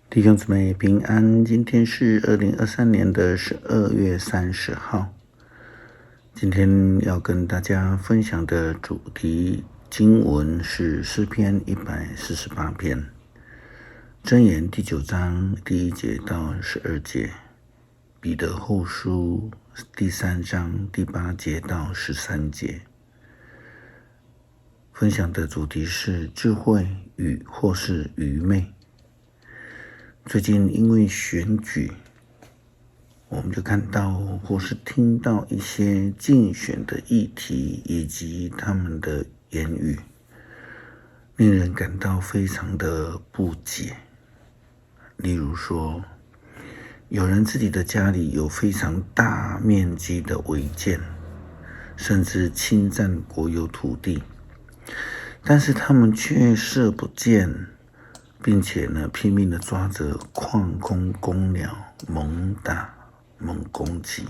弟兄姊妹平安，今天是2023年的12月30号。今天要跟大家分享的主题经文是诗篇148篇，箴言第9章第1节到12节，彼得后书第3章第8节到13节。分享的主题是智慧与或是愚昧。最近因为选举，我们就看到或是听到一些竞选的议题以及他们的言语，令人感到非常的不解。例如说，有人自己的家里有非常大面积的违建，甚至侵占国有土地，但是他们却视不见，并且拼命的抓着矿工公鸟猛打猛攻击。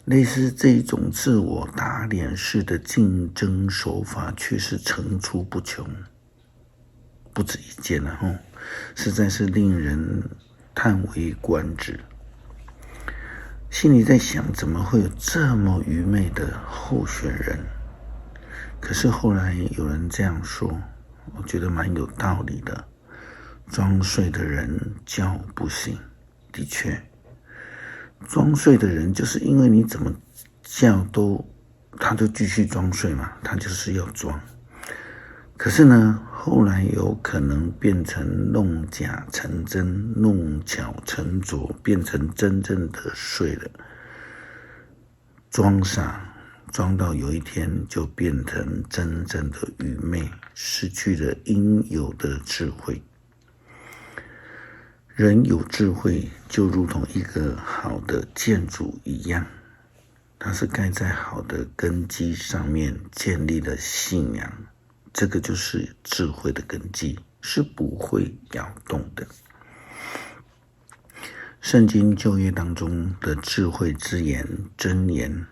类似这种自我打脸式的竞争手法却是层出不穷，不止一件了，实在是令人叹为观止。心里在想，怎么会有这么愚昧的候选人？可是后来有人这样说，我觉得蛮有道理的。装睡的人叫不醒。的确，装睡的人就是因为你怎么叫他就继续装睡嘛，他就是要装。可是后来有可能变成弄假成真，弄巧成拙，变成真正的睡了，装傻，装到有一天就变成真正的愚昧，失去了应有的智慧。人有智慧就如同一个好的建筑一样，它是盖在好的根基上面，建立了信仰，这个就是智慧的根基，是不会摇动的。圣经旧约当中的智慧之言箴言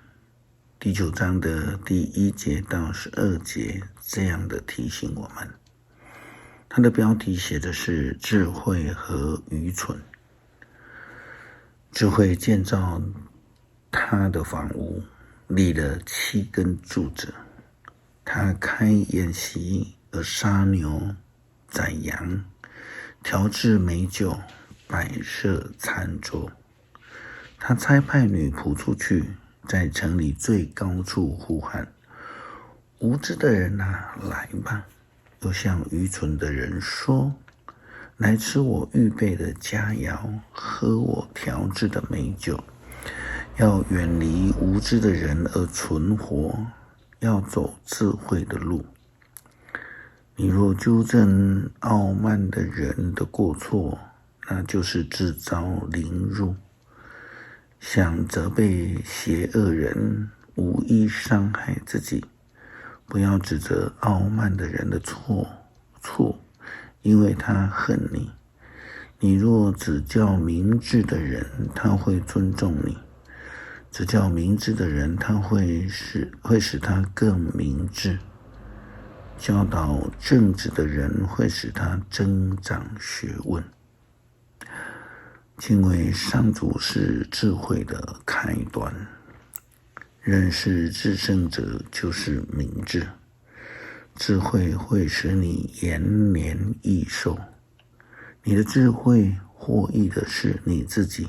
第9章的第1节到12节这样的提醒我们。它的标题写的是智慧和愚蠢。智慧建造他的房屋，立了7根柱子，他开筵席而杀牛宰羊，调制美酒，摆设餐桌。他差派女仆出去，在城里最高处呼喊：无知的人来吧！又向愚蠢的人说：来吃我预备的佳肴，喝我调制的美酒。要远离无知的人而存活，要走智慧的路。你若纠正傲慢的人的过错，那就是自招凌辱。想责备邪恶人，无意伤害自己。不要指责傲慢的人的错，因为他恨你。你若指教明智的人，他会尊重你；指教明智的人，他会使他更明智；教导正直的人，会使他增长学问。敬畏上主是智慧的开端。认识至圣者就是明智，智慧会使你延年益寿。你的智慧获益的是你自己，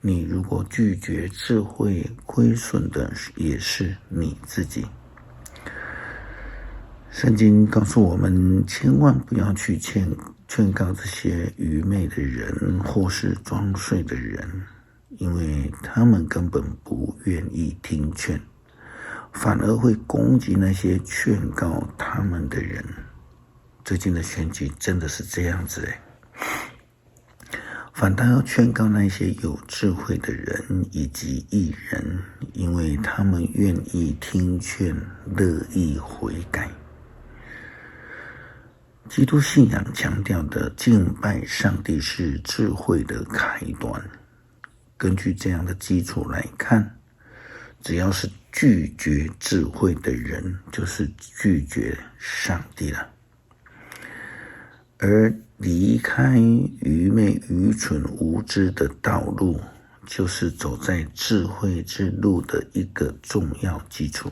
你如果拒绝智慧，亏损的也是你自己。圣经告诉我们，千万不要去劝告这些愚昧的人或是装睡的人，因为他们根本不愿意听劝，反而会攻击那些劝告他们的人。最近的选举真的是这样子反倒要劝告那些有智慧的人以及义人，因为他们愿意听劝，乐意悔改。基督信仰强调的敬拜上帝是智慧的开端。根据这样的基础来看，只要是拒绝智慧的人，就是拒绝上帝了。而离开愚昧、愚蠢、无知的道路，就是走在智慧之路的一个重要基础。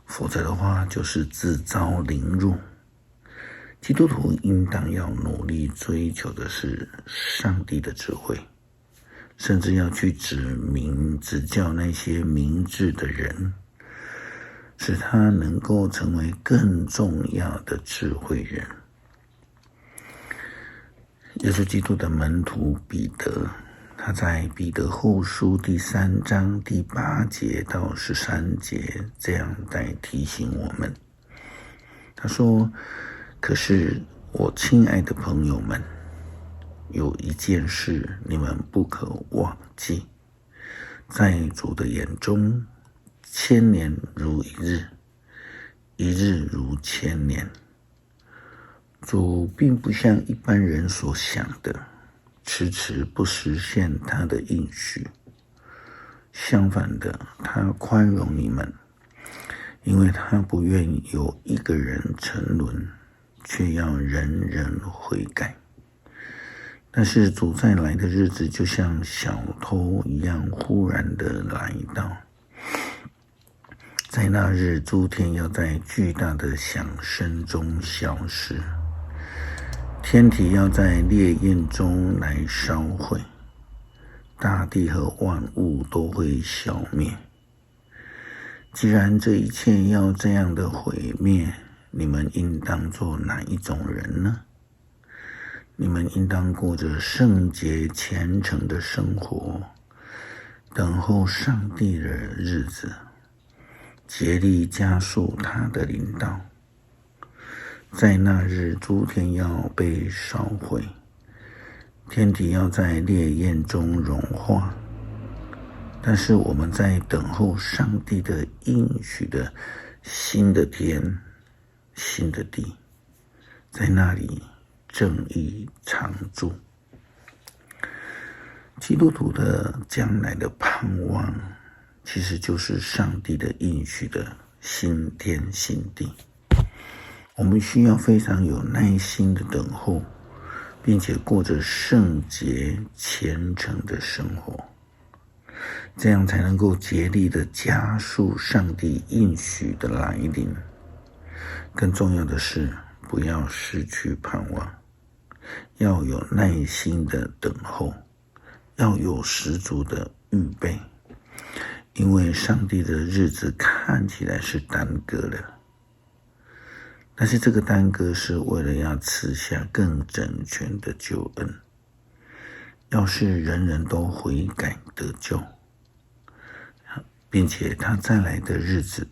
否则的话，就是自招凌辱。基督徒应当要努力追求的是上帝的智慧，甚至要去指教那些明智的人，使他能够成为更重要的智慧人。耶稣基督的门徒彼得，他在彼得后书第3章第8节到13节这样来提醒我们。他说，可是我亲爱的朋友们，有一件事你们不可忘记，在主的眼中，1000年如一日，一日如1000年。主并不像一般人所想的，迟迟不实现他的应许。相反的，他宽容你们，因为他不愿有一个人沉沦，却要人人悔改。但是主再来的日子就像小偷一样忽然的来到。在那日，诸天要在巨大的响声中消失，天体要在烈焰中来烧毁，大地和万物都会消灭。既然这一切要这样的毁灭，你们应当做哪一种人呢？你们应当过着圣洁虔诚的生活，等候上帝的日子，竭力加速他的临到。在那日，诸天要被烧毁，天体要在烈焰中融化。但是我们在等候上帝的应许的新的天、新的地，在那里正义常驻。基督徒的将来的盼望，其实就是上帝的应许的新天新地。我们需要非常有耐心的等候，并且过着圣洁虔诚的生活，这样才能够竭力的加速上帝应许的来临。更重要的是，不要失去盼望，要有耐心的等候，要有十足的预备，因为上帝的日子看起来是耽搁了，但是这个耽搁是为了要赐下更整全的救恩。要是人人都悔改得救，并且他再来的日子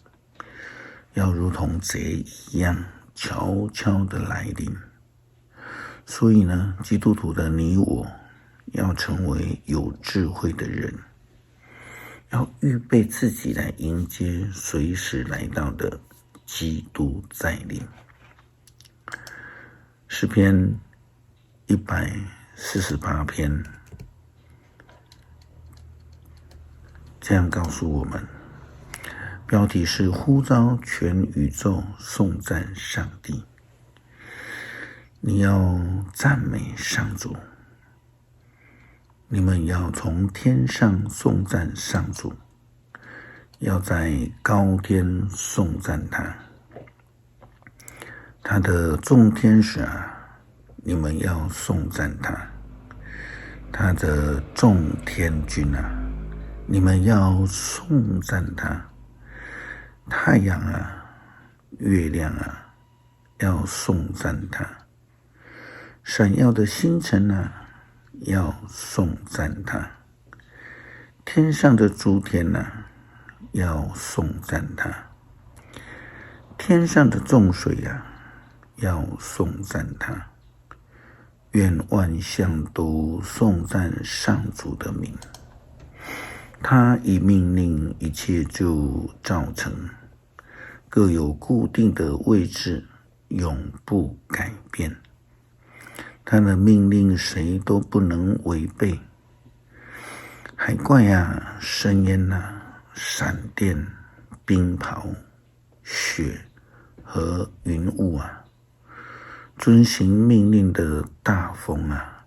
要如同贼一样悄悄的来临。所以呢，基督徒的你我要成为有智慧的人，要预备自己来迎接随时来到的基督再临。诗篇148篇这样告诉我们，标题是呼召全宇宙颂赞上帝。你要赞美上主，你们要从天上颂赞上主，要在高天颂赞他。他的众天使啊，你们要颂赞他；他的众天军啊，你们要颂赞他。太阳啊，月亮啊，要颂赞他；闪耀的星辰啊，要颂赞他；天上的诸天啊，要颂赞他；天上的众水啊，要颂赞他。愿万象都颂赞上主的名。他一命令，一切就造成，各有固定的位置，永不改变。他的命令谁都不能违背。海怪啊，深渊啊，闪电、冰雹、雪和云雾啊，遵行命令的大风啊，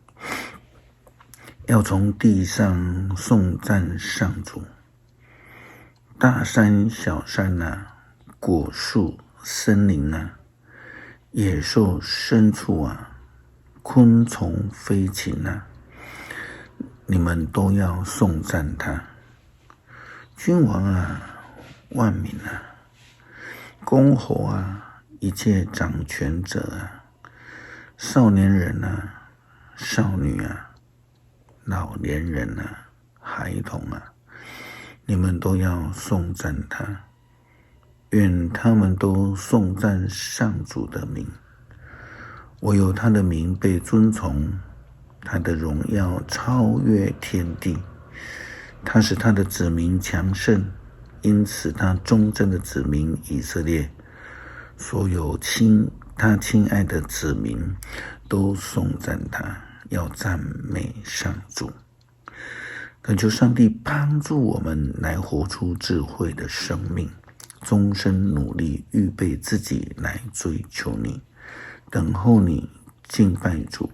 要从地上颂赞上主。大山小山啊，果树森林啊，野兽牲畜啊，昆虫飞禽啊，你们都要颂赞他。君王啊，万民啊，公侯啊，一切掌权者啊，少年人啊，少女啊，老年人啊，孩童啊，你们都要颂赞他。愿他们都颂赞上主的名，唯有他的名被尊崇，他的荣耀超越天地。他使他的子民强盛，因此他忠贞的子民以色列，所有他亲爱的子民都颂赞他，要赞美上主。恳求上帝帮助我们来活出智慧的生命，终身努力预备自己来追求你，等候你，敬拜主。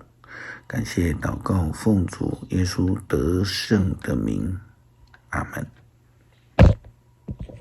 感谢祷告奉主耶稣得胜的名，阿们。